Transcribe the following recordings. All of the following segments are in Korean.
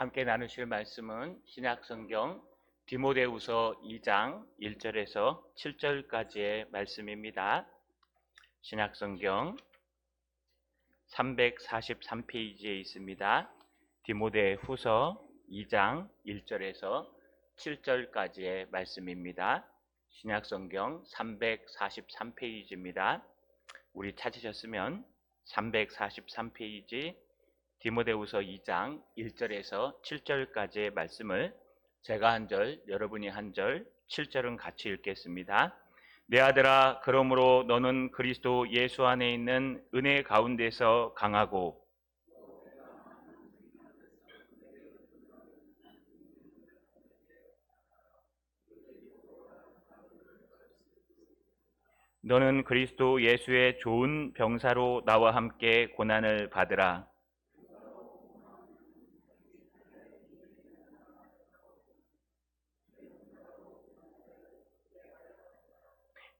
함께 나누실 말씀은 신약성경 디모데후서 2장 1절에서 7절까지의 말씀입니다. 신약성경 343페이지에 있습니다. 디모데후서 2장 1절에서 7절까지의 말씀입니다. 신약성경 343페이지입니다. 우리 찾으셨으면 343페이지 디모데후서 2장 1절에서 7절까지의 말씀을 제가 한 절, 여러분이 한 절, 7절은 같이 읽겠습니다. 내 아들아, 그러므로 너는 그리스도 예수 안에 있는 은혜 가운데서 강하고 너는 그리스도 예수의 좋은 병사로 나와 함께 고난을 받으라.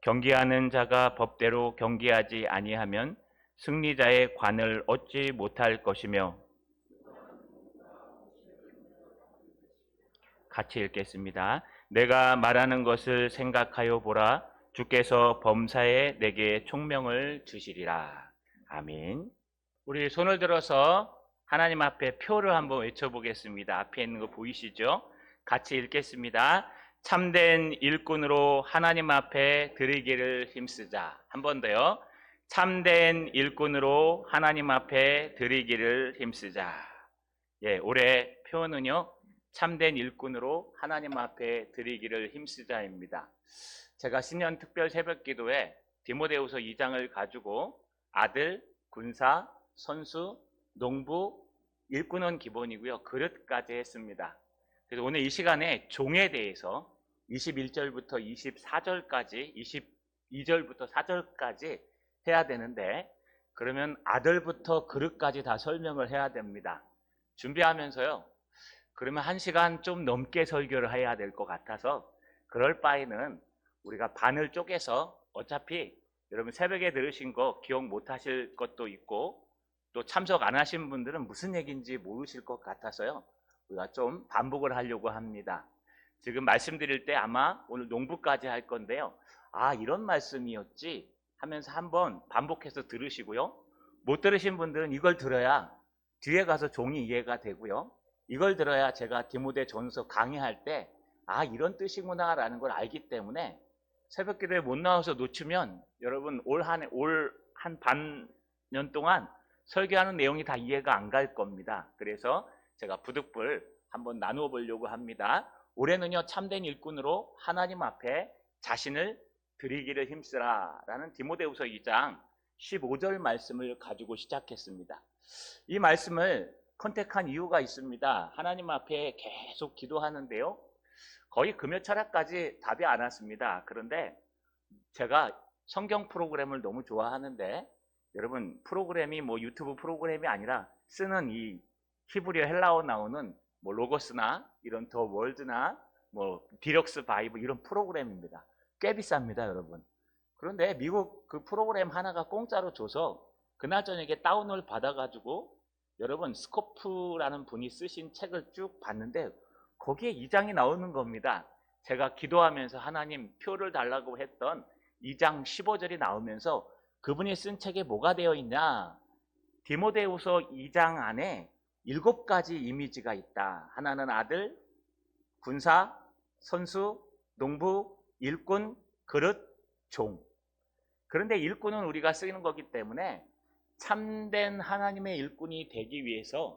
경계하는 자가 법대로 경계하지 아니하면 승리자의 관을 얻지 못할 것이며, 같이 읽겠습니다. 내가 말하는 것을 생각하여 보라. 주께서 범사에 내게 총명을 주시리라. 아멘. 우리 손을 들어서 하나님 앞에 표를 한번 외쳐보겠습니다. 앞에 있는 거 보이시죠? 같이 읽겠습니다. 참된 일꾼으로 하나님 앞에 드리기를 힘쓰자. 한 번 더요. 참된 일꾼으로 하나님 앞에 드리기를 힘쓰자. 예, 올해 표는요, 참된 일꾼으로 하나님 앞에 드리기를 힘쓰자입니다. 제가 신년 특별 새벽 기도에 디모데후서 2장을 가지고 아들, 군사, 선수, 농부, 일꾼은 기본이고요, 그릇까지 했습니다. 그래서 오늘 이 시간에 종에 대해서 21절부터 24절까지, 22절부터 4절까지 해야 되는데, 그러면 아들부터 그릇까지 다 설명을 해야 됩니다. 준비하면서요, 그러면 1시간 좀 넘게 설교를 해야 될 것 같아서 그럴 바에는 우리가 반을 쪼개서, 어차피 여러분 새벽에 들으신 거 기억 못 하실 것도 있고 또 참석 안 하신 분들은 무슨 얘기인지 모르실 것 같아서요, 우리가 좀 반복을 하려고 합니다. 지금 말씀드릴 때 아마 오늘 농부까지 할 건데요, 아, 이런 말씀이었지 하면서 한번 반복해서 들으시고요, 못 들으신 분들은 이걸 들어야 뒤에 가서 종이 이해가 되고요, 이걸 들어야 제가 디모데 전서 강의할 때 아, 이런 뜻이구나 라는 걸 알기 때문에 새벽 기도에 못 나와서 놓치면 여러분 올 한 반년 동안 설교하는 내용이 다 이해가 안 갈 겁니다. 그래서 제가 부득불 한번 나누어 보려고 합니다. 올해는요, 참된 일꾼으로 하나님 앞에 자신을 드리기를 힘쓰라 라는 디모데후서 2장 15절 말씀을 가지고 시작했습니다. 이 말씀을 컨택한 이유가 있습니다. 하나님 앞에 계속 기도하는데요, 거의 금요철학까지 답이 안 왔습니다. 그런데 제가 성경 프로그램을 너무 좋아하는데, 여러분 프로그램이 뭐 유튜브 프로그램이 아니라 쓰는 이 히브리어 헬라어 나오는 뭐 로고스나 이런 더 월드나 뭐 디럭스 바이브 이런 프로그램입니다. 꽤 비쌉니다, 여러분. 그런데 미국 그 프로그램 하나가 공짜로 줘서 그날 저녁에 다운을 받아가지고 여러분 스코프라는 분이 쓰신 책을 쭉 봤는데 거기에 2장이 나오는 겁니다. 제가 기도하면서 하나님 표를 달라고 했던 2장 15절이 나오면서 그분이 쓴 책에 뭐가 되어 있냐, 디모데후서 2장 안에 7가지 이미지가 있다. 하나는 아들, 군사, 선수, 농부, 일꾼, 그릇, 종. 그런데 일꾼은 우리가 쓰는 거기 때문에 참된 하나님의 일꾼이 되기 위해서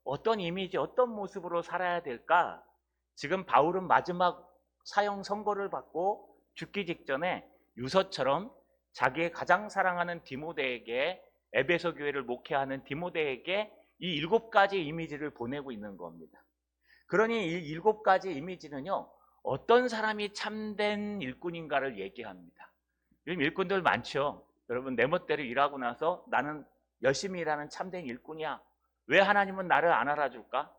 어떤 이미지, 어떤 모습으로 살아야 될까? 지금 바울은 마지막 사형 선고를 받고 죽기 직전에 유서처럼 자기의 가장 사랑하는 디모데에게, 에베소 교회를 목회하는 디모데에게 이 7가지 이미지를 보내고 있는 겁니다. 그러니 이 7가지 이미지는요, 어떤 사람이 참된 일꾼인가를 얘기합니다. 요즘 일꾼들 많죠. 여러분 내 멋대로 일하고 나서 나는 열심히 일하는 참된 일꾼이야. 왜 하나님은 나를 안 알아줄까?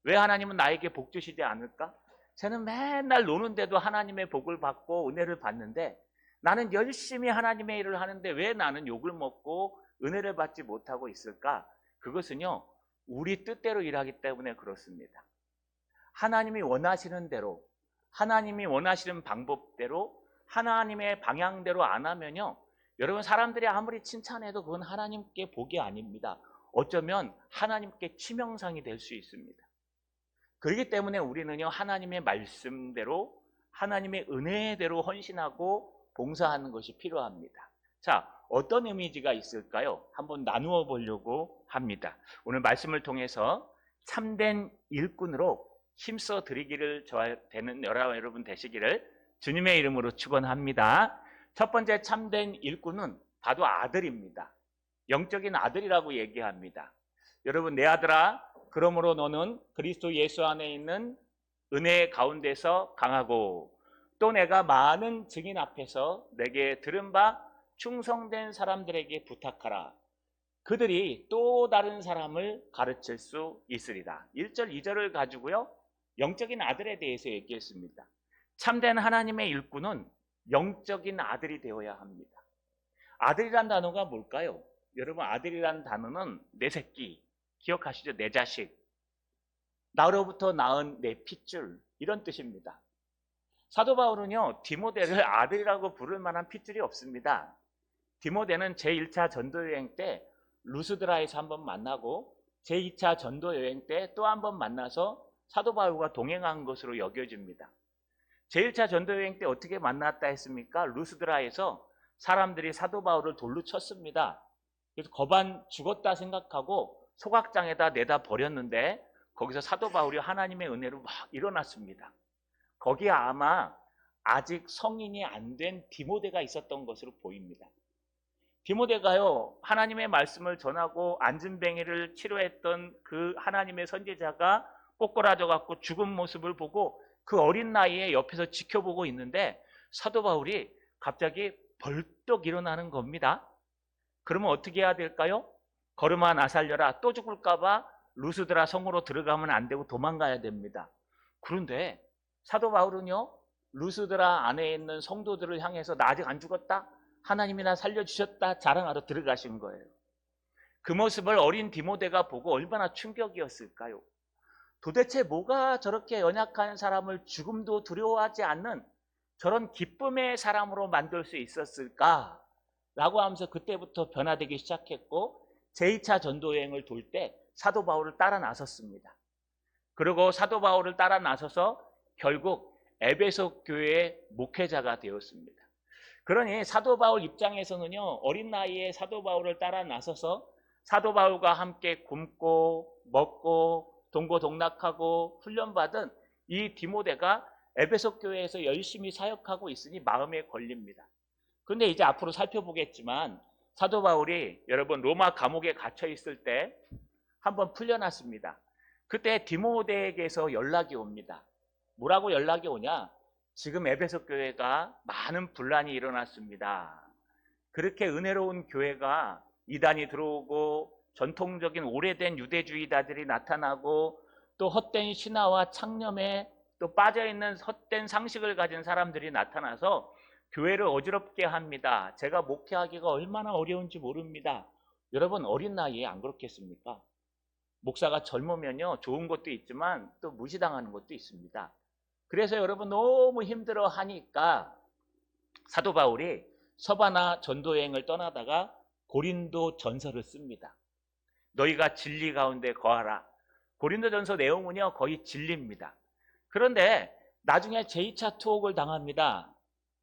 왜 하나님은 나에게 복 주시지 않을까? 쟤는 맨날 노는데도 하나님의 복을 받고 은혜를 받는데 나는 열심히 하나님의 일을 하는데 왜 나는 욕을 먹고 은혜를 받지 못하고 있을까? 그것은요, 우리 뜻대로 일하기 때문에 그렇습니다. 하나님이 원하시는 대로, 하나님이 원하시는 방법대로, 하나님의 방향대로 안 하면요, 여러분, 사람들이 아무리 칭찬해도 그건 하나님께 복이 아닙니다. 어쩌면 하나님께 치명상이 될 수 있습니다. 그렇기 때문에 우리는요, 하나님의 말씀대로, 하나님의 은혜대로 헌신하고 봉사하는 것이 필요합니다. 자, 어떤 이미지가 있을까요? 한번 나누어 보려고 합니다. 오늘 말씀을 통해서 참된 일꾼으로 힘써 드리기를 되는 여러분 되시기를 주님의 이름으로 축원합니다. 첫 번째 참된 일꾼은 바로 아들입니다. 영적인 아들이라고 얘기합니다. 여러분, 내 아들아, 그러므로 너는 그리스도 예수 안에 있는 은혜 가운데서 강하고 또 내가 많은 증인 앞에서 내게 들은 바 충성된 사람들에게 부탁하라. 그들이 또 다른 사람을 가르칠 수 있으리라. 1절, 2절을 가지고요, 영적인 아들에 대해서 얘기했습니다. 참된 하나님의 일꾼은 영적인 아들이 되어야 합니다. 아들이란 단어가 뭘까요? 여러분, 아들이란 단어는 내 새끼, 기억하시죠? 내 자식, 나로부터 낳은 내 핏줄, 이런 뜻입니다. 사도 바울은요, 디모데를 아들이라고 부를 만한 핏줄이 없습니다. 디모데는 제1차 전도여행 때 루스드라에서 한번 만나고 제2차 전도여행 때 또 한번 만나서 사도 바울과 동행한 것으로 여겨집니다. 제1차 전도여행 때 어떻게 만났다 했습니까? 루스드라에서 사람들이 사도 바울을 돌로 쳤습니다. 그래서 거반 죽었다 생각하고 소각장에다 내다 버렸는데 거기서 사도 바울이 하나님의 은혜로 막 일어났습니다. 거기에 아마 아직 성인이 안 된 디모데가 있었던 것으로 보입니다. 디모데가요, 하나님의 말씀을 전하고 안진뱅이를 치료했던 그 하나님의 선지자가 꼬꾸라져 갖고 죽은 모습을 보고 그 어린 나이에 옆에서 지켜보고 있는데 사도 바울이 갑자기 벌떡 일어나는 겁니다. 그러면 어떻게 해야 될까요? 걸음아 나 살려라. 또 죽을까 봐 루스드라 성으로 들어가면 안 되고 도망가야 됩니다. 그런데 사도 바울은요, 루스드라 안에 있는 성도들을 향해서 나 아직 안 죽었다? 하나님이 나 살려주셨다? 자랑하러 들어가신 거예요. 그 모습을 어린 디모데가 보고 얼마나 충격이었을까요? 도대체 뭐가 저렇게 연약한 사람을 죽음도 두려워하지 않는 저런 기쁨의 사람으로 만들 수 있었을까? 라고 하면서 그때부터 변화되기 시작했고 제2차 전도여행을 돌 때 사도 바울을 따라 나섰습니다. 그리고 사도 바울을 따라 나서서 결국 에베소 교회의 목회자가 되었습니다. 그러니 사도 바울 입장에서는요, 어린 나이에 사도 바울을 따라 나서서 사도 바울과 함께 굶고 먹고 동고동락하고 훈련받은 이 디모데가 에베소 교회에서 열심히 사역하고 있으니 마음에 걸립니다. 그런데 이제 앞으로 살펴보겠지만 사도 바울이 여러분 로마 감옥에 갇혀 있을 때 한번 풀려났습니다. 그때 디모데에게서 연락이 옵니다. 뭐라고 연락이 오냐? 지금 에베소 교회가 많은 분란이 일어났습니다. 그렇게 은혜로운 교회가 이단이 들어오고 전통적인 오래된 유대주의자들이 나타나고 또 헛된 신화와 창념에 또 빠져있는 헛된 상식을 가진 사람들이 나타나서 교회를 어지럽게 합니다. 제가 목회하기가 얼마나 어려운지 모릅니다. 여러분, 어린 나이에 안 그렇겠습니까? 목사가 젊으면요, 좋은 것도 있지만 또 무시당하는 것도 있습니다. 그래서 여러분 너무 힘들어 하니까 사도 바울이 서바나 전도여행을 떠나다가 고린도 전서를 씁니다. 너희가 진리 가운데 거하라. 고린도 전서 내용은요, 거의 진리입니다. 그런데 나중에 제2차 투옥을 당합니다.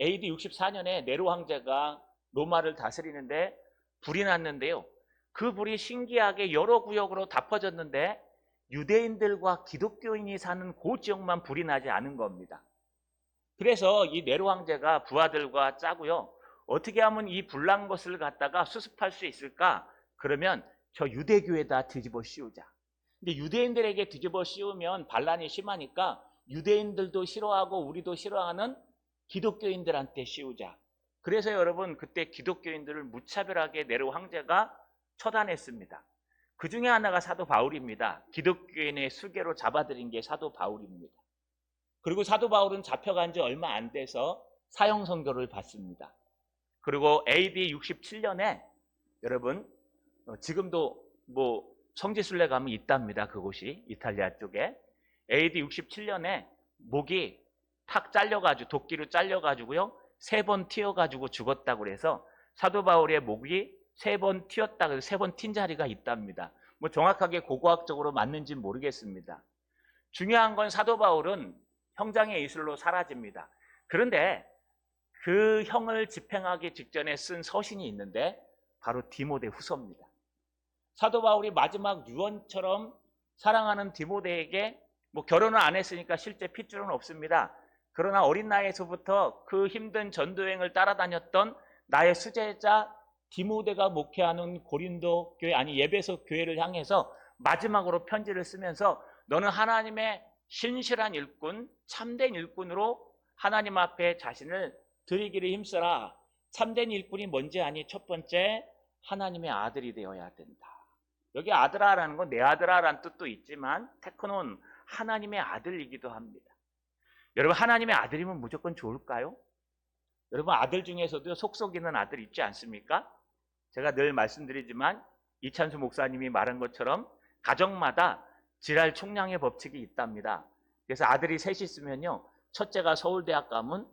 AD 64년에 네로 황제가 로마를 다스리는데 불이 났는데요. 그 불이 신기하게 여러 구역으로 다 퍼졌는데 유대인들과 기독교인이 사는 그 지역만 불이 나지 않은 겁니다. 그래서 이 네로 황제가 부하들과 짜고요. 어떻게 하면 이 불난 것을 갖다가 수습할 수 있을까? 그러면 저 유대교에다 뒤집어 씌우자. 근데 유대인들에게 뒤집어 씌우면 반란이 심하니까 유대인들도 싫어하고 우리도 싫어하는 기독교인들한테 씌우자. 그래서 여러분 그때 기독교인들을 무차별하게 네로 황제가 처단했습니다. 그 중에 하나가 사도 바울입니다. 기독교인의 수괴로 잡아들인 게 사도 바울입니다. 그리고 사도 바울은 잡혀간 지 얼마 안 돼서 사형 선고를 받습니다. 그리고 AD 67년에 여러분 지금도 뭐 성지순례 가면 있답니다. 그곳이 이탈리아 쪽에. AD 67년에 목이 탁 잘려가지고 도끼로 잘려가지고요 3번 튀어가지고 죽었다고 그래서 사도 바울의 목이 3번 튀었다 그래서 3번 튄 자리가 있답니다. 뭐 정확하게 고고학적으로 맞는지 모르겠습니다. 중요한 건 사도 바울은 형장의 이슬로 사라집니다. 그런데 그 형을 집행하기 직전에 쓴 서신이 있는데 바로 디모데 후서입니다. 사도 바울이 마지막 유언처럼 사랑하는 디모데에게 뭐 결혼을 안 했으니까 실제 핏줄은 없습니다. 그러나 어린 나이에서부터 그 힘든 전도여행을 따라다녔던 나의 수제자 디모데가 목회하는 고린도 교회 아니 에베소 교회를 향해서 마지막으로 편지를 쓰면서 너는 하나님의 신실한 일꾼, 참된 일꾼으로 하나님 앞에 자신을 드리기를 힘써라. 참된 일꾼이 뭔지 아니? 첫 번째, 하나님의 아들이 되어야 된다. 여기 아들아라는 건 내 아들아라는 뜻도 있지만 테크노는 하나님의 아들이기도 합니다. 여러분 하나님의 아들이면 무조건 좋을까요? 여러분 아들 중에서도 속썩이는 아들 있지 않습니까? 제가 늘 말씀드리지만 이찬수 목사님이 말한 것처럼 가정마다 지랄 총량의 법칙이 있답니다. 그래서 아들이 셋이 있으면요 첫째가 서울대학 가면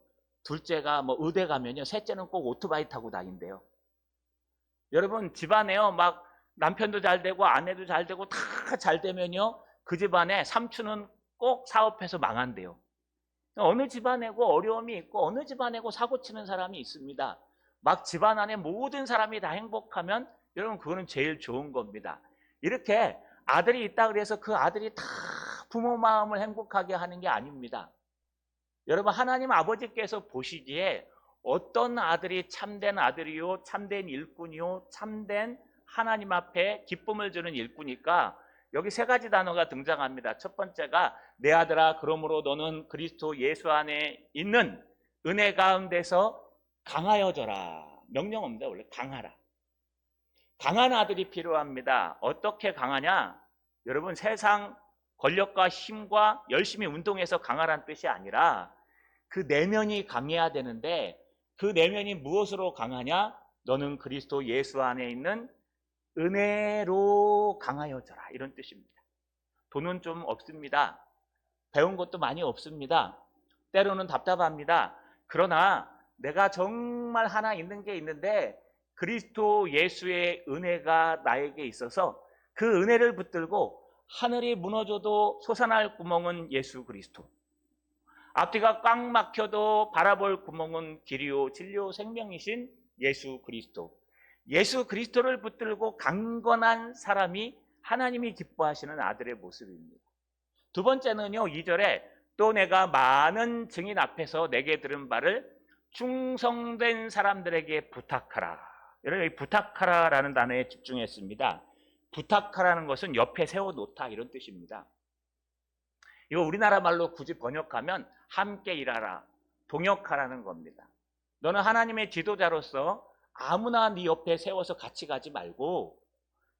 둘째가 뭐 의대 가면요 셋째는 꼭 오토바이 타고 다닌대요. 여러분 집안에요 막 남편도 잘 되고 아내도 잘 되고 다 잘 되면요 그 집안에 삼촌은 꼭 사업해서 망한대요. 어느 집안에고 어려움이 있고 어느 집안에고 사고 치는 사람이 있습니다. 막 집안 안에 모든 사람이 다 행복하면 여러분 그거는 제일 좋은 겁니다. 이렇게 아들이 있다 그래서 그 아들이 다 부모 마음을 행복하게 하는 게 아닙니다. 여러분 하나님 아버지께서 보시기에 어떤 아들이 참된 아들이요 참된 일꾼이요 참된 하나님 앞에 기쁨을 주는 일꾼일까? 여기 3가지 단어가 등장합니다. 첫 번째가 내 아들아 그러므로 너는 그리스도 예수 안에 있는 은혜 가운데서 강하여져라. 명령입니다. 원래 강하라. 강한 아들이 필요합니다. 어떻게 강하냐? 여러분 세상 권력과 힘과 열심히 운동해서 강하라는 뜻이 아니라 그 내면이 강해야 되는데 그 내면이 무엇으로 강하냐? 너는 그리스도 예수 안에 있는 은혜로 강하여져라 이런 뜻입니다. 돈은 좀 없습니다. 배운 것도 많이 없습니다. 때로는 답답합니다. 그러나 내가 정말 하나 있는 게 있는데 그리스도 예수의 은혜가 나에게 있어서 그 은혜를 붙들고 하늘이 무너져도 솟아날 구멍은 예수 그리스도, 앞뒤가 꽉 막혀도 바라볼 구멍은 길이요 진리요 생명이신 예수 그리스도. 예수 그리스도를 붙들고 강건한 사람이 하나님이 기뻐하시는 아들의 모습입니다. 두 번째는요 2절에 또 내가 많은 증인 앞에서 내게 들은 바를 충성된 사람들에게 부탁하라. 여러분 여기 부탁하라라는 단어에 집중했습니다. 부탁하라는 것은 옆에 세워놓다 이런 뜻입니다. 이거 우리나라 말로 굳이 번역하면 함께 일하라, 동역하라는 겁니다. 너는 하나님의 지도자로서 아무나 네 옆에 세워서 같이 가지 말고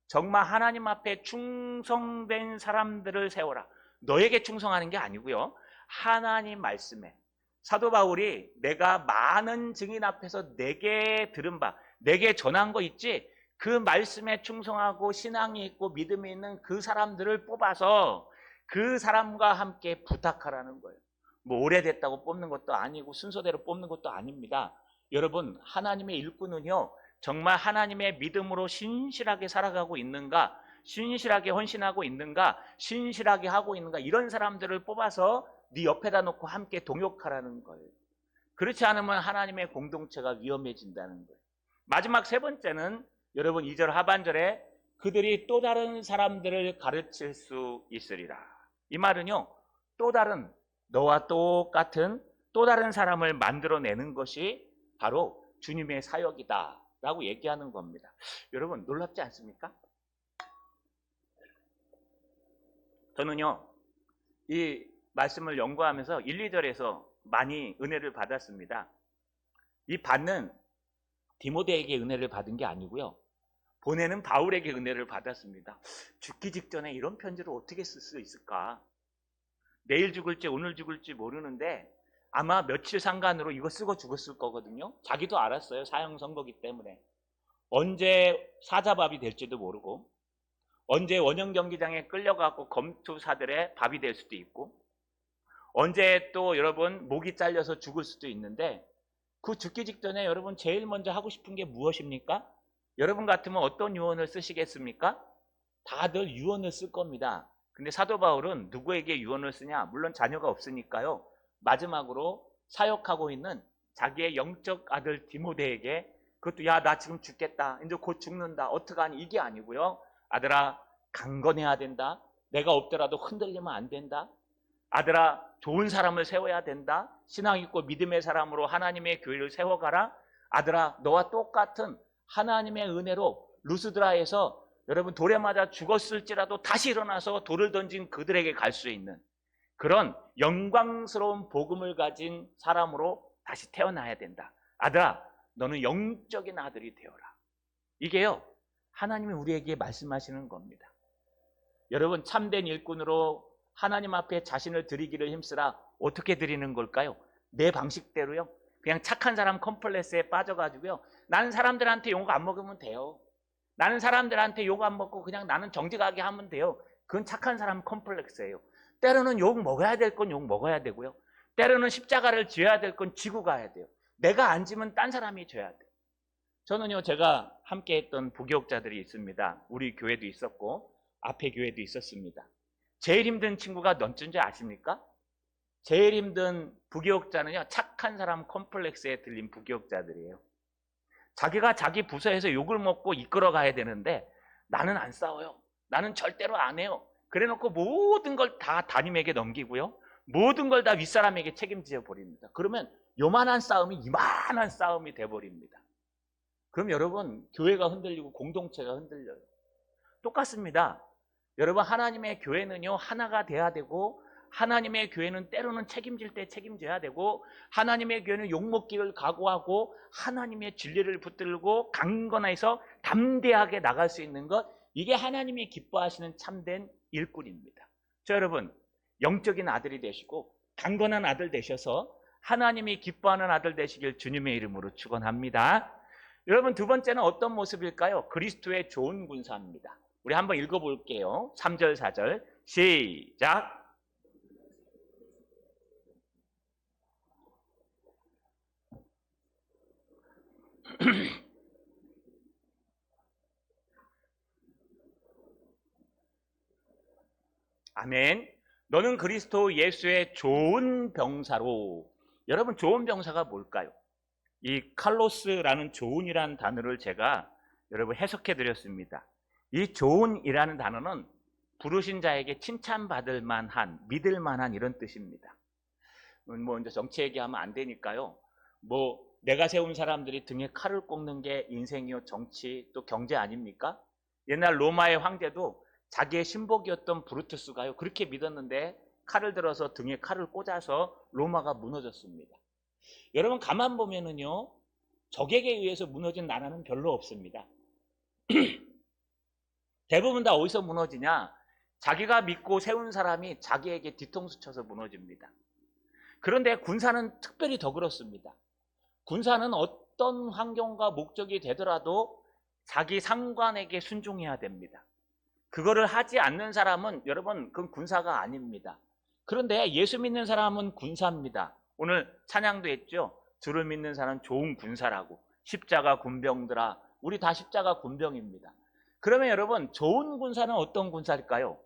정말 하나님 앞에 충성된 사람들을 세워라. 너에게 충성하는 게 아니고요. 하나님 말씀에. 사도 바울이 내가 많은 증인 앞에서 내게 들은 바, 내게 전한 거 있지? 그 말씀에 충성하고 신앙이 있고 믿음이 있는 그 사람들을 뽑아서 그 사람과 함께 부탁하라는 거예요. 뭐 오래됐다고 뽑는 것도 아니고 순서대로 뽑는 것도 아닙니다. 여러분 하나님의 일꾼은요 정말 하나님의 믿음으로 신실하게 살아가고 있는가, 신실하게 헌신하고 있는가, 신실하게 하고 있는가 이런 사람들을 뽑아서 네 옆에다 놓고 함께 동역하라는 거예요. 그렇지 않으면 하나님의 공동체가 위험해진다는 거예요. 마지막 3번째는 여러분 2절 하반절에 그들이 또 다른 사람들을 가르칠 수 있으리라. 이 말은요 또 다른 너와 똑같은 또 다른 사람을 만들어내는 것이 바로 주님의 사역이다 라고 얘기하는 겁니다. 여러분 놀랍지 않습니까? 저는요 이 말씀을 연구하면서 1, 2절에서 많이 은혜를 받았습니다. 이 받는 디모데에게 은혜를 받은 게 아니고요 보내는 바울에게 은혜를 받았습니다. 죽기 직전에 이런 편지를 어떻게 쓸 수 있을까? 내일 죽을지 오늘 죽을지 모르는데 아마 며칠 상간으로 이거 쓰고 죽었을 거거든요. 자기도 알았어요. 사형 선고기 때문에. 언제 사자밥이 될지도 모르고 언제 원형 경기장에 끌려가고 검투사들의 밥이 될 수도 있고, 언제 또 여러분 목이 잘려서 죽을 수도 있는데, 그 죽기 직전에 여러분 제일 먼저 하고 싶은 게 무엇입니까? 여러분 같으면 어떤 유언을 쓰시겠습니까? 다들 유언을 쓸 겁니다. 근데 사도 바울은 누구에게 유언을 쓰냐? 물론 자녀가 없으니까요. 마지막으로 사역하고 있는 자기의 영적 아들 디모데에게, 그것도 야, 나 지금 죽겠다, 이제 곧 죽는다, 어떡하니, 이게 아니고요. 아들아, 강건해야 된다. 내가 없더라도 흔들리면 안 된다. 아들아, 좋은 사람을 세워야 된다. 신앙 있고 믿음의 사람으로 하나님의 교회를 세워가라. 아들아, 너와 똑같은 하나님의 은혜로 루스드라에서 여러분 돌에 맞아 죽었을지라도 다시 일어나서 돌을 던진 그들에게 갈 수 있는 그런 영광스러운 복음을 가진 사람으로 다시 태어나야 된다. 아들아, 너는 영적인 아들이 되어라. 이게요, 하나님이 우리에게 말씀하시는 겁니다. 여러분, 참된 일꾼으로 하나님 앞에 자신을 드리기를 힘쓰라. 어떻게 드리는 걸까요? 내 방식대로요. 그냥 착한 사람 컴플렉스에 빠져가지고요, 나는 사람들한테 욕 안 먹으면 돼요. 나는 사람들한테 욕 안 먹고 그냥 나는 정직하게 하면 돼요. 그건 착한 사람 컴플렉스예요. 때로는 욕 먹어야 될 건 욕 먹어야 되고요, 때로는 십자가를 져야 될 건 지고 가야 돼요. 내가 안 지면 딴 사람이 져야 돼요. 저는요, 제가 함께 했던 부교육자들이 있습니다. 우리 교회도 있었고 앞에 교회도 있었습니다. 제일 힘든 친구가 넌쯤지 아십니까? 제일 힘든 부교육자는요, 착한 사람 컴플렉스에 들린 부교육자들이에요. 자기가 자기 부서에서 욕을 먹고 이끌어 가야 되는데 나는 안 싸워요. 나는 절대로 안 해요. 그래놓고 모든 걸 다 담임에게 넘기고요, 모든 걸 다 윗사람에게 책임져 버립니다. 그러면 요만한 싸움이 이만한 싸움이 돼버립니다. 그럼 여러분, 교회가 흔들리고 공동체가 흔들려요. 똑같습니다. 여러분, 하나님의 교회는요, 하나가 돼야 되고, 하나님의 교회는 때로는 책임질 때 책임져야 되고, 하나님의 교회는 욕먹기를 각오하고 하나님의 진리를 붙들고 강건해서 담대하게 나갈 수 있는 것, 이게 하나님이 기뻐하시는 참된 일꾼입니다. 자, 여러분, 영적인 아들이 되시고 강건한 아들 되셔서 하나님이 기뻐하는 아들 되시길 주님의 이름으로 축원합니다. 여러분, 두 번째는 어떤 모습일까요? 그리스도의 좋은 군사입니다. 우리 한번 읽어볼게요. 3절 4절 시작. 아멘. 너는 그리스도 예수의 좋은 병사로. 여러분, 좋은 병사가 뭘까요? 이 칼로스라는 좋은이라는 단어를 제가 여러분 해석해 드렸습니다. 이 좋은이라는 단어는 부르신 자에게 칭찬받을 만한, 믿을 만한, 이런 뜻입니다. 뭐 이제 정치 얘기하면 안 되니까요. 뭐 내가 세운 사람들이 등에 칼을 꽂는 게 인생이요, 정치, 또 경제 아닙니까? 옛날 로마의 황제도 자기의 신복이었던 브루투스가요, 그렇게 믿었는데 칼을 들어서 등에 칼을 꽂아서 로마가 무너졌습니다. 여러분, 가만 보면은요, 적에게 의해서 무너진 나라는 별로 없습니다. 대부분 다 어디서 무너지냐? 자기가 믿고 세운 사람이 자기에게 뒤통수 쳐서 무너집니다. 그런데 군사는 특별히 더 그렇습니다. 군사는 어떤 환경과 목적이 되더라도 자기 상관에게 순종해야 됩니다. 그거를 하지 않는 사람은 여러분, 그건 군사가 아닙니다. 그런데 예수 믿는 사람은 군사입니다. 오늘 찬양도 했죠. 주를 믿는 사람은 좋은 군사라고. 십자가 군병들아, 우리 다 십자가 군병입니다. 그러면 여러분, 좋은 군사는 어떤 군사일까요?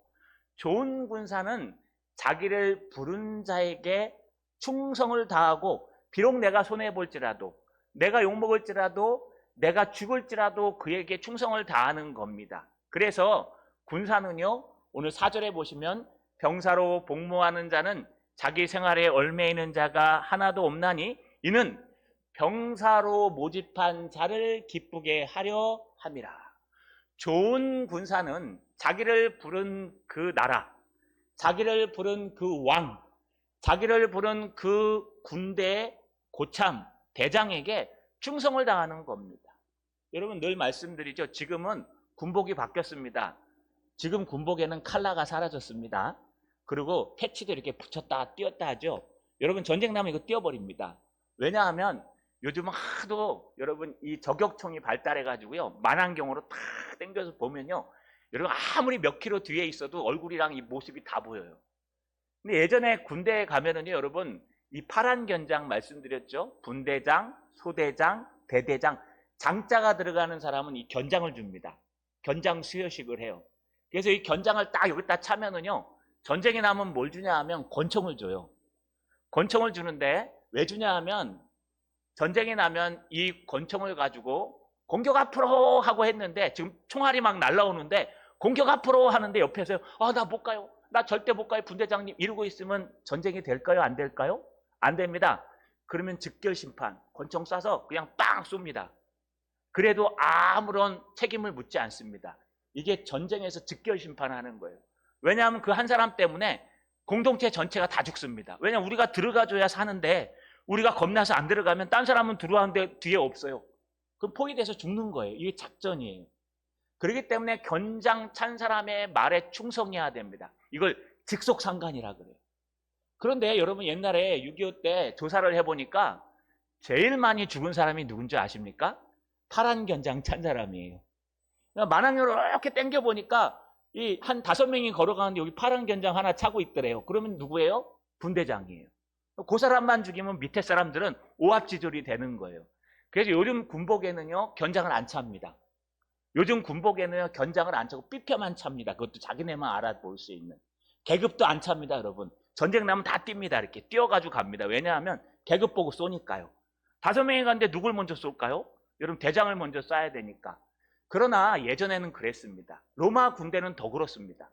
좋은 군사는 자기를 부른 자에게 충성을 다하고, 비록 내가 손해볼지라도, 내가 욕먹을지라도, 내가 죽을지라도 그에게 충성을 다하는 겁니다. 그래서 군사는요, 오늘 4절에 보시면 병사로 복무하는 자는 자기 생활에 얽매이는 자가 하나도 없나니 이는 병사로 모집한 자를 기쁘게 하려 함이라. 좋은 군사는 자기를 부른 그 나라, 자기를 부른 그 왕, 자기를 부른 그 군대의 고참 대장에게 충성을 다하는 겁니다. 여러분, 늘 말씀드리죠. 지금은 군복이 바뀌었습니다. 지금 군복에는 칼라가 사라졌습니다. 그리고 패치도 이렇게 붙였다 띄었다 하죠. 여러분, 전쟁 나면 이거 띄워버립니다. 왜냐하면 요즘 하도 여러분 이 저격총이 발달해 가지고요, 만안경으로 탁 당겨서 보면요, 여러분 아무리 몇 킬로 뒤에 있어도 얼굴이랑 이 모습이 다 보여요. 근데 예전에 군대에 가면은요, 여러분 이 파란 견장 말씀드렸죠? 분대장, 소대장, 대대장, 장자가 들어가는 사람은 이 견장을 줍니다. 견장 수여식을 해요. 그래서 이 견장을 딱 여기다 차면은요, 전쟁이 나면 뭘 주냐 하면 권총을 줘요. 권총을 주는데 왜 주냐 하면 전쟁이 나면 이 권총을 가지고 공격 앞으로 하고 했는데 지금 총알이 막 날라오는데 공격 앞으로 하는데 옆에서 나 못 가요. 나 절대 못 가요. 분대장님 이러고 있으면 전쟁이 될까요? 안 될까요? 안 됩니다. 그러면 즉결 심판, 권총 쏴서 그냥 빵 쏩니다. 그래도 아무런 책임을 묻지 않습니다. 이게 전쟁에서 즉결 심판하는 거예요. 왜냐하면 그 한 사람 때문에 공동체 전체가 다 죽습니다. 왜냐하면 우리가 들어가줘야 사는데 우리가 겁나서 안 들어가면 딴 사람은 들어왔는데 뒤에 없어요. 그럼 포위돼서 죽는 거예요. 이게 작전이에요. 그렇기 때문에 견장 찬 사람의 말에 충성해야 됩니다. 이걸 직속상간이라 그래요. 그런데 여러분 옛날에 6.25 때 조사를 해보니까 제일 많이 죽은 사람이 누군지 아십니까? 파란 견장 찬 사람이에요. 만항으로 이렇게 당겨보니까 이 한 5명이 걸어가는데 여기 파란 견장 하나 차고 있더래요. 그러면 누구예요? 분대장이에요. 그 사람만 죽이면 밑에 사람들은 오합지졸이 되는 거예요. 그래서 요즘 군복에는요, 견장을 안 찹니다. 요즘 군복에는요, 견장을 안 차고 삐펴만 찹니다. 그것도 자기네만 알아볼 수 있는. 계급도 안 찹니다, 여러분. 전쟁 나면 다 뜁니다. 이렇게 뛰어가지고 갑니다. 왜냐하면 계급 보고 쏘니까요. 5명이 가는데 누굴 먼저 쏠까요? 여러분 대장을 먼저 쏴야 되니까. 그러나 예전에는 그랬습니다. 로마 군대는 더 그렇습니다.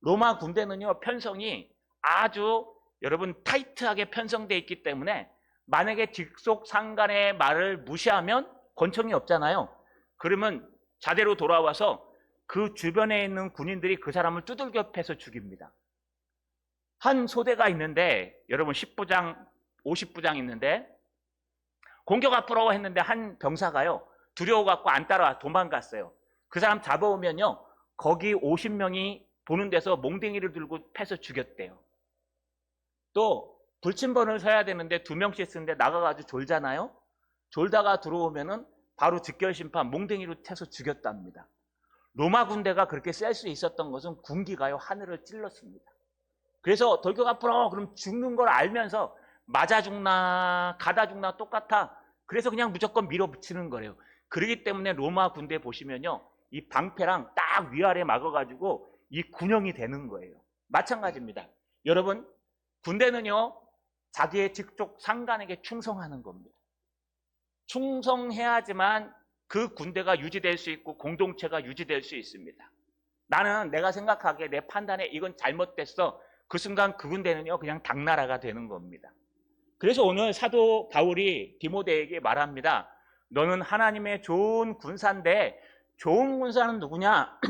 로마 군대는요, 편성이 아주 여러분 타이트하게 편성되어 있기 때문에 만약에 직속상간의 말을 무시하면 권총이 없잖아요. 그러면 자대로 돌아와서 그 주변에 있는 군인들이 그 사람을 두들겨 패서 죽입니다. 한 소대가 있는데 여러분 10부장, 50부장 있는데 공격 앞으로 했는데 한 병사가요, 두려워갖고 안 따라와 도망갔어요. 그 사람 잡아오면요, 거기 50명이 보는 데서 몽댕이를 들고 패서 죽였대요. 또 불침번을 서야 되는데 2명씩 쓰는데 나가가지고 졸잖아요. 졸다가 들어오면은 바로 즉결심판 몽댕이로 채서 죽였답니다. 로마 군대가 그렇게 셀 수 있었던 것은 군기가요, 하늘을 찔렀습니다. 그래서 돌격 앞으로 그럼 죽는 걸 알면서 맞아 죽나 가다 죽나 똑같아. 그래서 그냥 무조건 밀어붙이는 거예요. 그렇기 때문에 로마 군대 보시면요, 이 방패랑 딱 위아래 막아가지고 이 군형이 되는 거예요. 마찬가지입니다. 여러분, 군대는요, 자기의 직속 상관에게 충성하는 겁니다. 충성해야지만 그 군대가 유지될 수 있고 공동체가 유지될 수 있습니다. 나는 내가 생각하기에 내 판단에 이건 잘못됐어. 그 순간 그 군대는요, 그냥 당나라가 되는 겁니다. 그래서 오늘 사도 바울이 디모데에게 말합니다. 너는 하나님의 좋은 군사인데, 좋은 군사는 누구냐?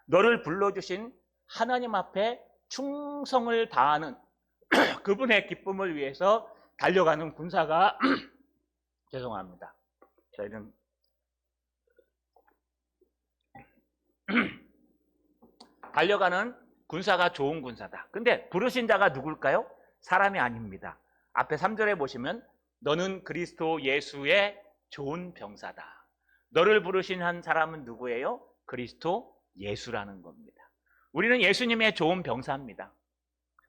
너를 불러주신 하나님 앞에 충성을 다하는 그분의 기쁨을 위해서 달려가는 군사가 죄송합니다. 저희는 달려가는 군사가 좋은 군사다. 근데 부르신 자가 누굴까요? 사람이 아닙니다. 앞에 3절에 보시면 너는 그리스도 예수의 좋은 병사다. 너를 부르신 한 사람은 누구예요? 그리스도 예수라는 겁니다. 우리는 예수님의 좋은 병사입니다.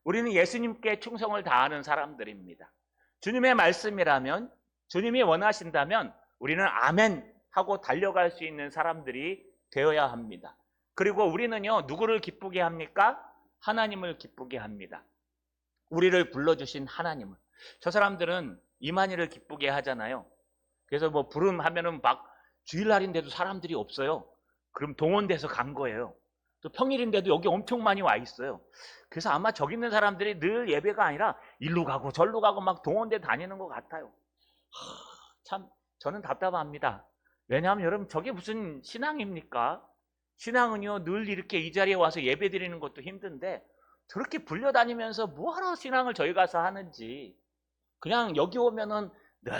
우리는 예수님께 충성을 다하는 사람들입니다. 주님의 말씀이라면, 주님이 원하신다면 우리는 아멘 하고 달려갈 수 있는 사람들이 되어야 합니다. 그리고 우리는요, 누구를 기쁘게 합니까? 하나님을 기쁘게 합니다. 우리를 불러주신 하나님을. 저 사람들은 이만희를 기쁘게 하잖아요. 그래서 뭐 부름 하면은 막 주일날인데도 사람들이 없어요. 그럼 동원돼서 간 거예요. 또 평일인데도 여기 엄청 많이 와 있어요. 그래서 아마 저기 있는 사람들이 늘 예배가 아니라 일로 가고 절로 가고 막 동원돼 다니는 것 같아요. 참 저는 답답합니다. 왜냐하면 여러분, 저게 무슨 신앙입니까? 신앙은요, 늘 이렇게 이 자리에 와서 예배 드리는 것도 힘든데 저렇게 불려다니면서 뭐하러 신앙을 저희 가서 하는지. 그냥 여기 오면은 늘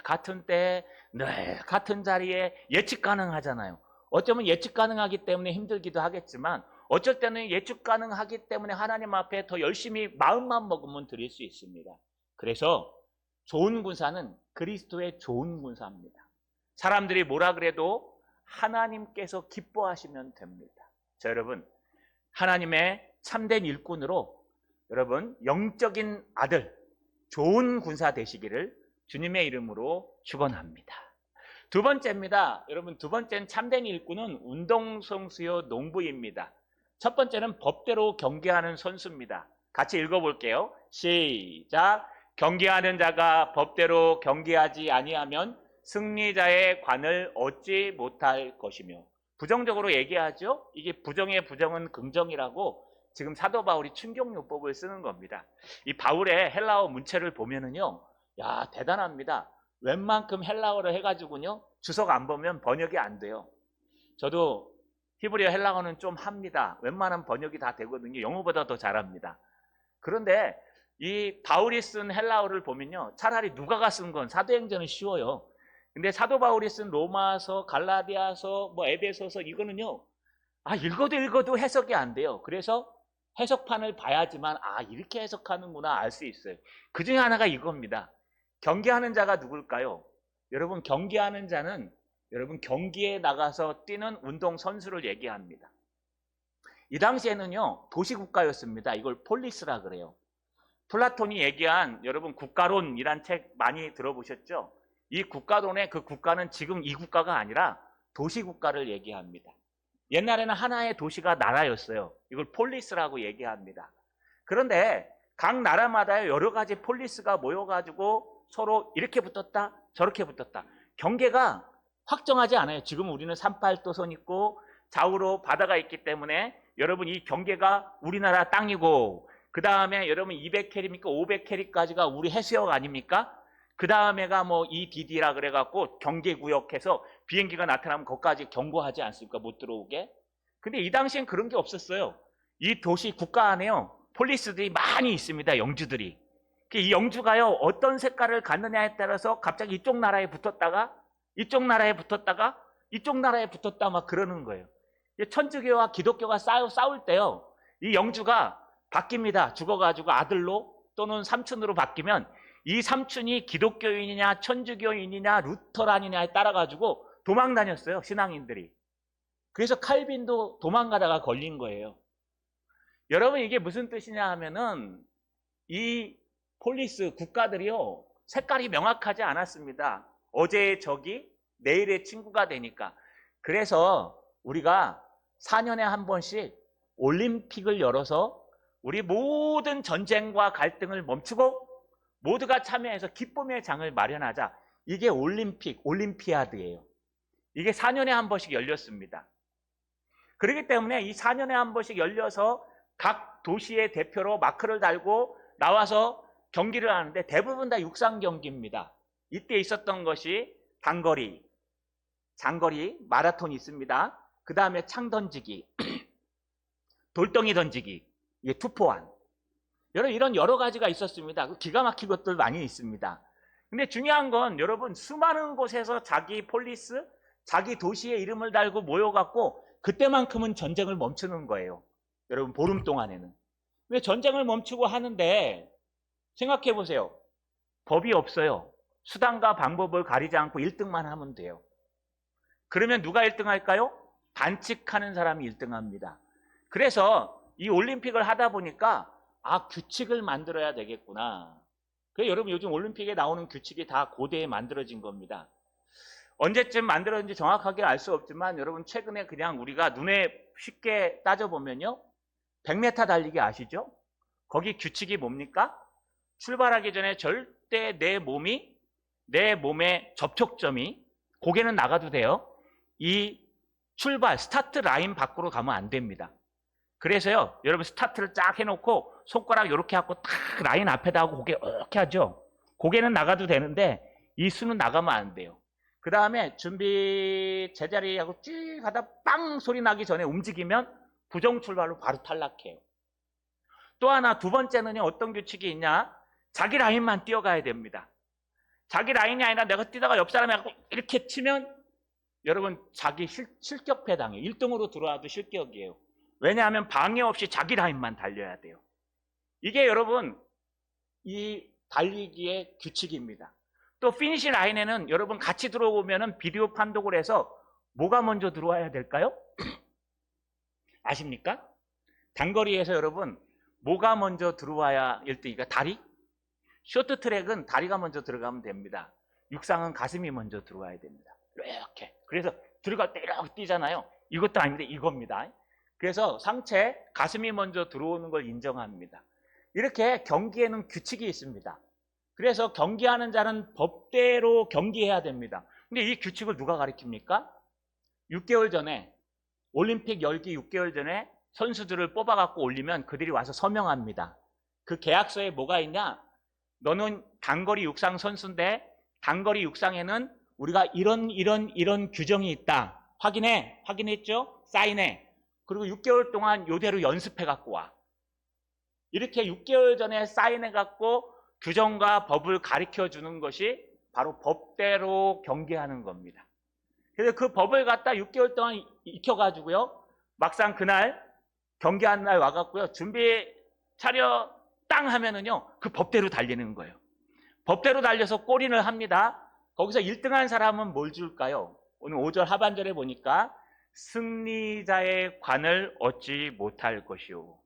같은 때, 늘 같은 자리에 예측 가능하잖아요. 어쩌면 예측 가능하기 때문에 힘들기도 하겠지만 어쩔 때는 예측 가능하기 때문에 하나님 앞에 더 열심히 마음만 먹으면 드릴 수 있습니다. 그래서 좋은 군사는 그리스도의 좋은 군사입니다. 사람들이 뭐라 그래도 하나님께서 기뻐하시면 됩니다. 자, 여러분, 하나님의 참된 일꾼으로 여러분 영적인 아들, 좋은 군사 되시기를 주님의 이름으로 축원합니다. 두 번째입니다. 여러분, 두 번째는 참된 일꾼은 운동선수요 농부입니다. 첫 번째는 법대로 경기하는 선수입니다. 같이 읽어볼게요. 시작. 경기하는 자가 법대로 경기하지 아니하면 승리자의 관을 얻지 못할 것이며. 부정적으로 얘기하죠. 이게 부정의 부정은 긍정이라고 지금 사도 바울이 충격요법을 쓰는 겁니다. 이 바울의 헬라어 문체를 보면은요, 야, 대단합니다. 웬만큼 헬라어를 해가지고요, 주석 안 보면 번역이 안 돼요. 저도 히브리어 헬라어는 좀 합니다. 웬만한 번역이 다 되거든요. 영어보다 더 잘합니다. 그런데 이 바울이 쓴 헬라어를 보면요, 차라리 누가가 쓴 건 사도행전은 쉬워요. 근데 사도 바울이 쓴 로마서, 갈라디아서, 에베소서 이거는요, 읽어도 해석이 안 돼요. 그래서 해석판을 봐야지만 이렇게 해석하는구나 알 수 있어요. 그 중에 하나가 이겁니다. 경기하는 자가 누굴까요? 여러분, 경기하는 자는 여러분 경기에 나가서 뛰는 운동 선수를 얘기합니다. 이 당시에는요, 도시국가였습니다. 이걸 폴리스라 그래요. 플라톤이 얘기한 여러분 국가론이란 책 많이 들어보셨죠? 이 국가론의 그 국가는 지금 이 국가가 아니라 도시국가를 얘기합니다. 옛날에는 하나의 도시가 나라였어요. 이걸 폴리스라고 얘기합니다. 그런데 각 나라마다 여러 가지 폴리스가 모여가지고 서로 이렇게 붙었다 저렇게 붙었다. 경계가 확정하지 않아요. 지금 우리는 38도선 있고 좌우로 바다가 있기 때문에 여러분 이 경계가 우리나라 땅이고, 그 다음에 여러분 200캐리입니까 500캐리까지가 우리 해수역 아닙니까? 그 다음에가 EDD라 그래갖고 경계구역해서 비행기가 나타나면 거기까지 경고하지 않습니까? 못 들어오게. 근데 이 당시엔 그런 게 없었어요. 이 도시 국가 안에요, 폴리스들이 많이 있습니다. 영주들이. 이 영주가요, 어떤 색깔을 갖느냐에 따라서 갑자기 이쪽 나라에 붙었다가 이쪽 나라에 붙었다가 이쪽 나라에 붙었다 막 그러는 거예요. 천주교와 기독교가 싸울 때요, 이 영주가 바뀝니다. 죽어가지고 아들로 또는 삼촌으로 바뀌면 이 삼촌이 기독교인이냐 천주교인이냐 루터란이냐에 따라가지고 도망 다녔어요, 신앙인들이. 그래서 칼빈도 도망가다가 걸린 거예요. 여러분, 이게 무슨 뜻이냐 하면은 이 폴리스 국가들이요, 색깔이 명확하지 않았습니다. 어제의 적이 내일의 친구가 되니까. 그래서 우리가 4년에 한 번씩 올림픽을 열어서 우리 모든 전쟁과 갈등을 멈추고 모두가 참여해서 기쁨의 장을 마련하자. 이게 올림피아드예요. 이게 4년에 한 번씩 열렸습니다. 그렇기 때문에 이 4년에 한 번씩 열려서 각 도시의 대표로 마크를 달고 나와서 경기를 하는데 대부분 다 육상 경기입니다. 이때 있었던 것이 단거리, 장거리, 마라톤이 있습니다. 그 다음에 창 던지기, 돌덩이 던지기, 이게 투포환. 이런 여러 가지가 있었습니다. 기가 막힌 것들 많이 있습니다. 근데 중요한 건 여러분, 수많은 곳에서 자기 폴리스, 자기 도시의 이름을 달고 모여갖고 그때만큼은 전쟁을 멈추는 거예요. 여러분, 보름 동안에는. 왜 전쟁을 멈추고 하는데 생각해 보세요. 법이 없어요. 수단과 방법을 가리지 않고 1등만 하면 돼요. 그러면 누가 1등 할까요? 반칙하는 사람이 1등 합니다. 그래서 이 올림픽을 하다 보니까 규칙을 만들어야 되겠구나. 그래서 여러분, 요즘 올림픽에 나오는 규칙이 다 고대에 만들어진 겁니다. 언제쯤 만들어진지 정확하게 알 수 없지만 여러분, 최근에 그냥 우리가 눈에 쉽게 따져보면요, 100m 달리기 아시죠? 거기 규칙이 뭡니까? 출발하기 전에 절대 내 몸의 접촉점이, 고개는 나가도 돼요, 이 출발 스타트 라인 밖으로 가면 안 됩니다. 그래서요, 여러분 스타트를 쫙 해놓고 손가락 이렇게 하고 탁 라인 앞에다 하고 고개 이렇게 하죠. 고개는 나가도 되는데 이 수는 나가면 안 돼요. 그 다음에 준비 제자리 하고 쭉 하다 빵 소리 나기 전에 움직이면 부정 출발로 바로 탈락해요. 또 하나, 두 번째는요, 어떤 규칙이 있냐? 자기 라인만 뛰어가야 됩니다. 자기 라인이 아니라 내가 뛰다가 옆 사람이 하고 이렇게 치면 여러분 자기 실격패 당해요. 1등으로 들어와도 실격이에요. 왜냐하면 방해 없이 자기 라인만 달려야 돼요. 이게 여러분 이 달리기의 규칙입니다. 또 피니시 라인에는 여러분 같이 들어오면은 비디오 판독을 해서 뭐가 먼저 들어와야 될까요? 아십니까? 단거리에서 여러분 뭐가 먼저 들어와야 1등이니까 다리? 쇼트트랙은 다리가 먼저 들어가면 됩니다. 육상은 가슴이 먼저 들어와야 됩니다. 이렇게. 그래서 들어갈 때 이렇게 뛰잖아요. 이것도 아닌데 이겁니다. 그래서 상체 가슴이 먼저 들어오는 걸 인정합니다. 이렇게 경기에는 규칙이 있습니다. 그래서 경기하는 자는 법대로 경기해야 됩니다. 근데 이 규칙을 누가 가르칩니까? 6개월 전에 올림픽 열기 6개월 전에 선수들을 뽑아갖고 올리면 그들이 와서 서명합니다. 그 계약서에 뭐가 있냐? 너는 단거리 육상 선수인데 단거리 육상에는 우리가 이런 규정이 있다. 확인했죠? 사인해. 그리고 6개월 동안 이대로 연습해 갖고 와. 이렇게 6개월 전에 사인해 갖고 규정과 법을 가르쳐 주는 것이 바로 법대로 경기하는 겁니다. 그래서 그 법을 갖다 6개월 동안 익혀가지고요. 막상 그날 경기한 날 와갖고요. 준비 차려 땅 하면은요. 그 법대로 달리는 거예요. 법대로 달려서 골인을 합니다. 거기서 1등한 사람은 뭘 줄까요? 오늘 5절 하반절에 보니까 승리자의 관을 얻지 못할 것이요.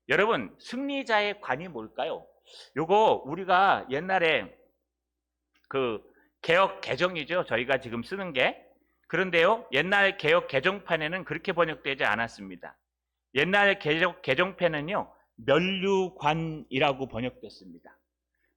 여러분, 승리자의 관이 뭘까요? 요거 우리가 옛날에 그 개역 개정이죠. 저희가 지금 쓰는 게. 그런데요, 옛날 개역 개정판에는 그렇게 번역되지 않았습니다. 옛날 개역 개정판은요, 면류관이라고 번역됐습니다.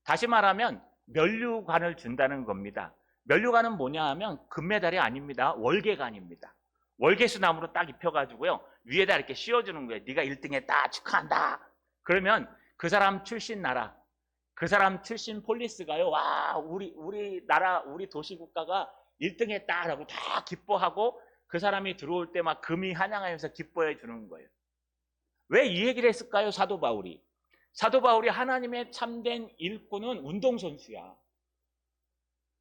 다시 말하면 면류관을 준다는 겁니다. 면류관은 뭐냐 하면 금메달이 아닙니다. 월계관입니다. 월계수 나무로 딱 입혀가지고요, 위에다 이렇게 씌워주는 거예요. 네가 1등 했다, 축하한다. 그러면 그 사람 출신 나라, 그 사람 출신 폴리스가요, 와, 우리 나라, 우리 도시국가가 1등 했다라고 다 기뻐하고 그 사람이 들어올 때 막 금이 한양하면서 기뻐해 주는 거예요. 왜 이 얘기를 했을까요? 사도 바울이. 사도 바울이 하나님의 참된 일꾼은 운동선수야.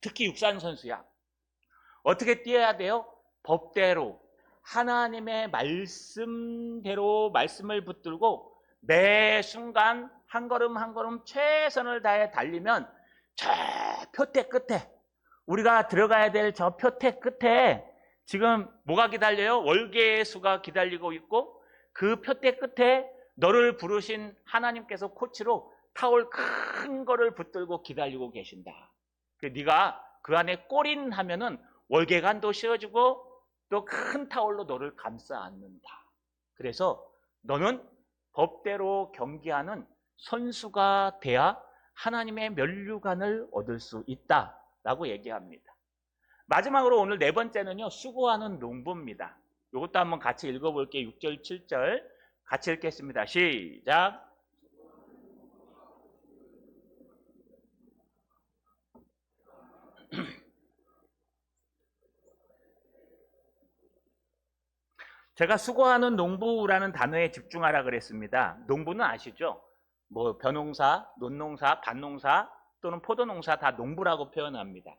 특히 육상선수야. 어떻게 뛰어야 돼요? 법대로 하나님의 말씀대로 말씀을 붙들고 매 순간 한 걸음 한 걸음 최선을 다해 달리면 저 표대 끝에, 우리가 들어가야 될 저 표대 끝에 지금 뭐가 기다려요? 월계수가 기다리고 있고 그 표대 끝에 너를 부르신 하나님께서 코치로 타올 큰 거를 붙들고 기다리고 계신다. 네가 그 안에 골인하면은 월계관도 씌워주고 또 큰 타올로 너를 감싸 안는다. 그래서 너는 법대로 경기하는 선수가 돼야 하나님의 면류관을 얻을 수 있다라고 얘기합니다. 마지막으로 오늘 네 번째는요, 수고하는 농부입니다. 이것도 한번 같이 읽어볼게요. 6절, 7절 같이 읽겠습니다. 시작. 제가 수고하는 농부라는 단어에 집중하라 그랬습니다. 농부는 아시죠? 뭐 벼농사, 논농사, 밭농사 또는 포도농사 다 농부라고 표현합니다.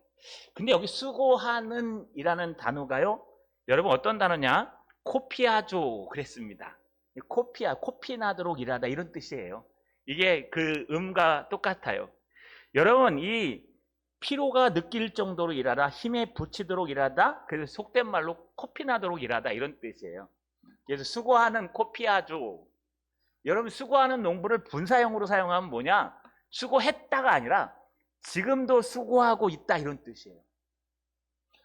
근데 여기 수고하는 이라는 단어가요, 여러분 어떤 단어냐? 코피하죠 그랬습니다. 코피나도록 일하다 이런 뜻이에요. 이게 그 음과 똑같아요. 여러분, 이 피로가 느낄 정도로 일하다, 힘에 부치도록 일하다, 그래서 속된 말로 코피나도록 일하다 이런 뜻이에요. 그래서 수고하는 코피하죠. 여러분, 수고하는 농부를 분사형으로 사용하면 뭐냐? 수고했다가 아니라 지금도 수고하고 있다 이런 뜻이에요.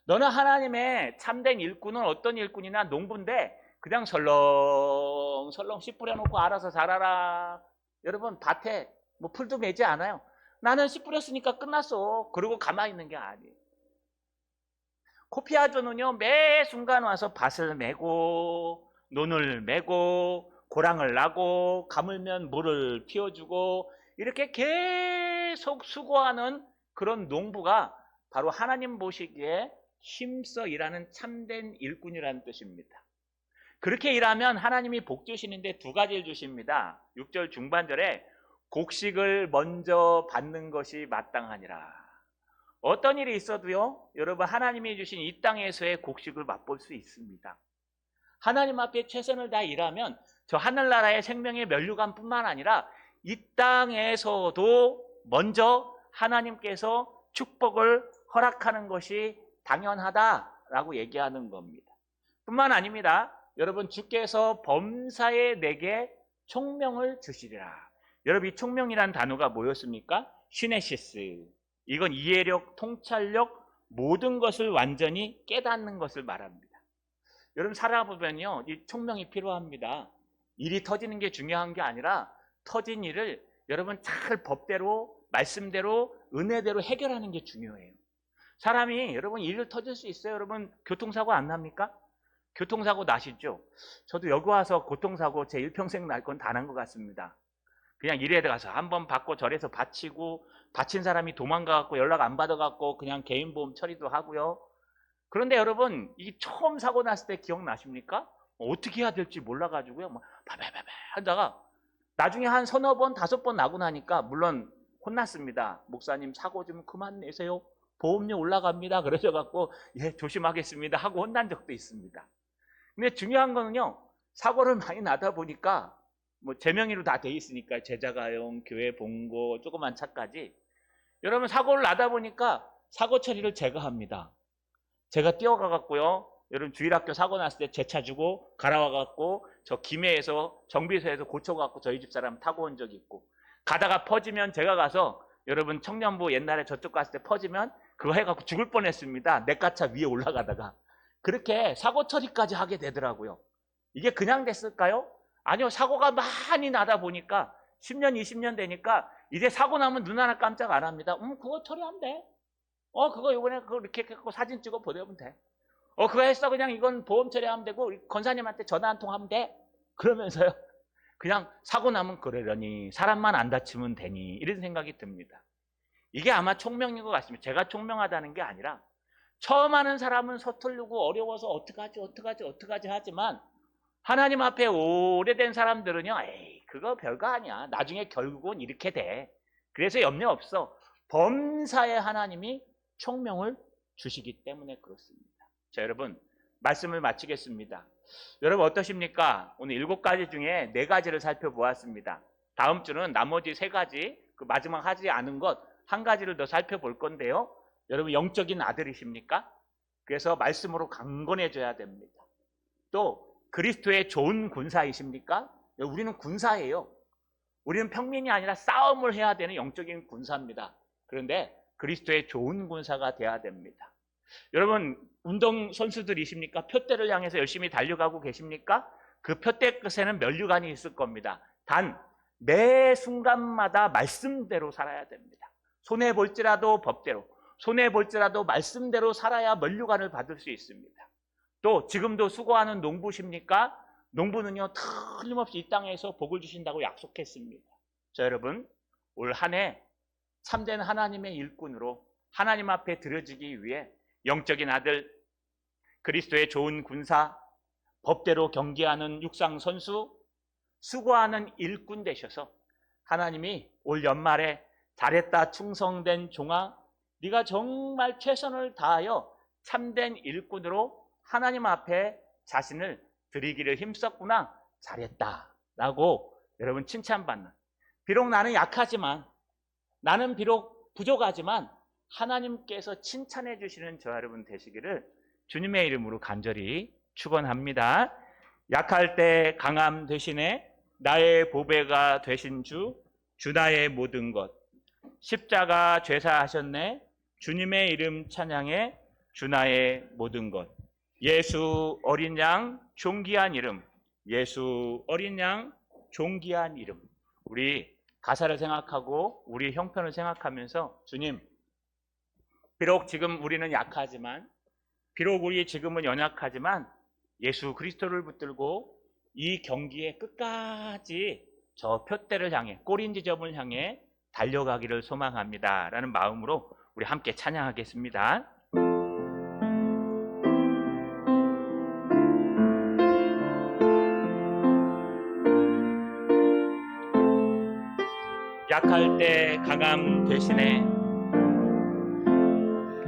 너는 하나님의 참된 일꾼은 어떤 일꾼이나 농부인데 그냥 설렁설렁 씨 뿌려놓고 알아서 자라라. 여러분, 밭에 뭐 풀도 매지 않아요. 나는 씨 뿌렸으니까 끝났어. 그러고 가만히 있는 게 아니에요. 코피아조는요, 매 순간 와서 밭을 메고 논을 메고 고랑을 나고 가물면 물을 피워주고 이렇게 계속 수고하는 그런 농부가 바로 하나님 보시기에 힘써 일하는 참된 일꾼이라는 뜻입니다. 그렇게 일하면 하나님이 복 주시는데 두 가지를 주십니다. 6절 중반절에 곡식을 먼저 받는 것이 마땅하니라. 어떤 일이 있어도요, 여러분 하나님이 주신 이 땅에서의 곡식을 맛볼 수 있습니다. 하나님 앞에 최선을 다해 일하면 저 하늘나라의 생명의 면류관뿐만 아니라 이 땅에서도 먼저 하나님께서 축복을 허락하는 것이 당연하다라고 얘기하는 겁니다. 뿐만 아닙니다. 여러분, 주께서 범사에 내게 총명을 주시리라. 여러분, 이 총명이라는 단어가 뭐였습니까? 시네시스. 이건 이해력, 통찰력, 모든 것을 완전히 깨닫는 것을 말합니다. 여러분, 살아보면요, 이 총명이 필요합니다. 일이 터지는 게 중요한 게 아니라 터진 일을 여러분 잘 법대로, 말씀대로, 은혜대로 해결하는 게 중요해요. 사람이 여러분 일을 터질 수 있어요. 여러분 교통사고 안 납니까? 교통사고 나시죠? 저도 여기 와서 교통사고 제 일평생 날 건 다 난 것 같습니다. 그냥 일에 가서 한번 받고 저래서 바치고, 바친 사람이 도망가갖고 연락 안 받아갖고 그냥 개인보험 처리도 하고요. 그런데 여러분, 이 처음 사고 났을 때 기억나십니까? 어떻게 해야 될지 몰라가지고요. 막 바바바바 하다가 나중에 한 서너 번, 5번 나고 나니까 물론 혼났습니다. 목사님 사고 좀 그만 내세요. 보험료 올라갑니다. 그러셔갖고 예, 조심하겠습니다 하고 혼난 적도 있습니다. 근데 중요한 거는요, 사고를 많이 나다 보니까 뭐 제 명의로 다 돼 있으니까 제자가용, 교회 봉고, 조그만 차까지 여러분 사고를 나다 보니까 사고 처리를 제가 합니다. 제가 뛰어가갖고요, 여러분 주일학교 사고 났을 때 제 차 주고 갈아와갖고 저 김해에서 정비소에서 고쳐갖고 저희 집 사람 타고 온 적이 있고, 가다가 퍼지면 제가 가서 여러분 청년부 옛날에 저쪽 갔을 때 퍼지면 그거 해갖고 죽을 뻔했습니다. 내가차 위에 올라가다가. 그렇게 사고 처리까지 하게 되더라고요. 이게 그냥 됐을까요? 아니요. 사고가 많이 나다 보니까 10년, 20년 되니까 이제 사고 나면 눈 하나 깜짝 안 합니다. 그거 처리하면 돼. 그거 이번에 그거 이렇게 해갖고 사진 찍어 보내면 돼. 그거 했어. 그냥 이건 보험 처리하면 되고 권사님한테 전화 한 통 하면 돼. 그러면서요, 그냥 사고 나면 그러려니, 사람만 안 다치면 되니, 이런 생각이 듭니다. 이게 아마 총명인 것 같습니다. 제가 총명하다는 게 아니라 처음 하는 사람은 서툴르고 어려워서 어떡하지 하지만 하나님 앞에 오래된 사람들은요, 에이 그거 별거 아니야. 나중에 결국은 이렇게 돼. 그래서 염려 없어. 범사에 하나님이 총명을 주시기 때문에 그렇습니다. 자, 여러분 말씀을 마치겠습니다. 여러분 어떠십니까? 오늘 7가지 중에 4가지를 살펴보았습니다. 다음 주는 나머지 3가지, 그 마지막 하지 않은 것 1가지를 더 살펴볼 건데요. 여러분 영적인 아들이십니까? 그래서 말씀으로 강건해져야 됩니다. 또 그리스도의 좋은 군사이십니까? 우리는 군사예요. 우리는 평민이 아니라 싸움을 해야 되는 영적인 군사입니다. 그런데 그리스도의 좋은 군사가 돼야 됩니다. 여러분 운동선수들이십니까? 표대를 향해서 열심히 달려가고 계십니까? 그 표대 끝에는 면류관이 있을 겁니다. 단 매 순간마다 말씀대로 살아야 됩니다. 손해볼지라도 법대로, 손해볼지라도 말씀대로 살아야 면류관을 받을 수 있습니다. 또 지금도 수고하는 농부십니까? 농부는요 틀림없이 이 땅에서 복을 주신다고 약속했습니다. 자, 여러분 올 한 해 참된 하나님의 일꾼으로 하나님 앞에 드려지기 위해 영적인 아들, 그리스도의 좋은 군사, 법대로 경기하는 육상 선수, 수고하는 일꾼 되셔서 하나님이 올 연말에 잘했다 충성된 종아, 네가 정말 최선을 다하여 참된 일꾼으로 하나님 앞에 자신을 드리기를 힘썼구나, 잘했다 라고 여러분 칭찬받는, 비록 나는 약하지만, 나는 비록 부족하지만 하나님께서 칭찬해 주시는 저 여러분 되시기를 주님의 이름으로 간절히 축원합니다. 약할 때 강함 되시네, 나의 보배가 되신 주 나의 모든 것, 십자가 죄사하셨네, 주님의 이름 찬양해 주 나의 모든 것, 예수 어린 양 존귀한 이름, 예수 어린 양 존귀한 이름. 우리 가사를 생각하고 우리 형편을 생각하면서, 주님 비록 지금 우리는 약하지만, 비록 우리 지금은 연약하지만 예수 그리스도를 붙들고 이 경기에 끝까지 저 표대를 향해, 꼬린 지점을 향해 달려가기를 소망합니다 라는 마음으로 우리 함께 찬양하겠습니다. 약할 때 강함 되시네,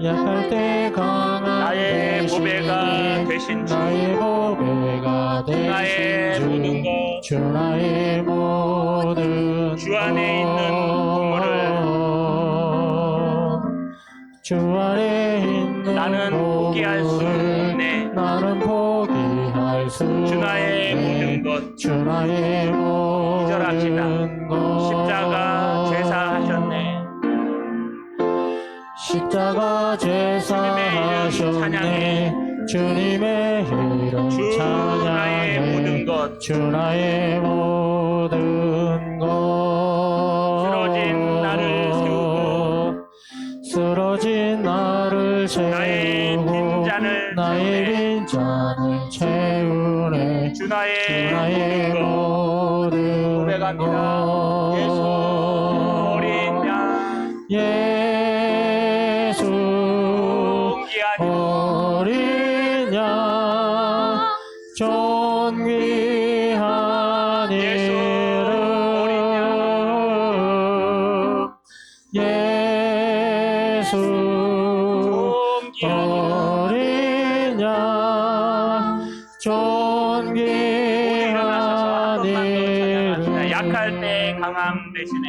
약할 때 강함 나의 되시네, 보배가 되신 주, 나의 보배가 나의 되신 모든 주, 것, 주 나의 모든 주 안에 있는 보물을, 주 안에 있는 나는 포기할 수 보물을 없네, 나는 포기할 예수 주 나의 모든 것. 주 나의 모든 기절합시다. 것 십자가 제사하셨네. 십자가 제사하셨네 주님의 이름 주 나의 모든 찬양해 것. 주 나의 모든 것 쓰러진 나를 세우고 쓰러진 나를 나의 세우고 빈잔을 나의 채우네. 빈잔을 채우네 주 주 나의 나의 모든 것. 모든 고백합니다. 예수 것 어린 양 예수 존귀한 어린 양 존귀한 예수 어린 이름 예수 존귀한 어린 양 우리 일어나셔서 한 존귀한 번만 더 찬양합시다. 이름 약할 때 강함 대신에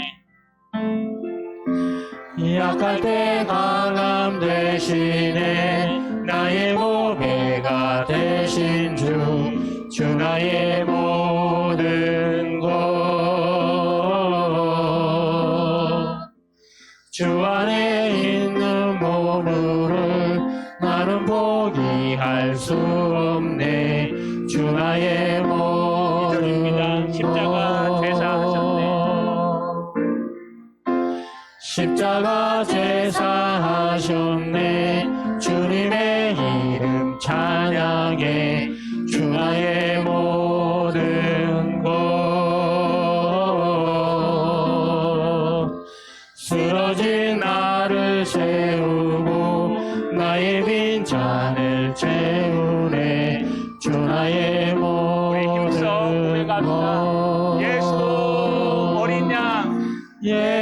약할 때 강함 대신에 나의 보배가 되신 주 나의 모든 것 주 안에 있는 보물을 나는 포기할 수 없네 주 나의 모든 이절입니다. 십자가 제사하셨네. 십자가 제사하셨네 주님의 이름 찬양해 주 나의 모든 것 쓰러진 나를 세우고 나의 빈잔을 채우네 주 나의 우리 힘써 모든 고백합시다. 것 예수 어린 양 예수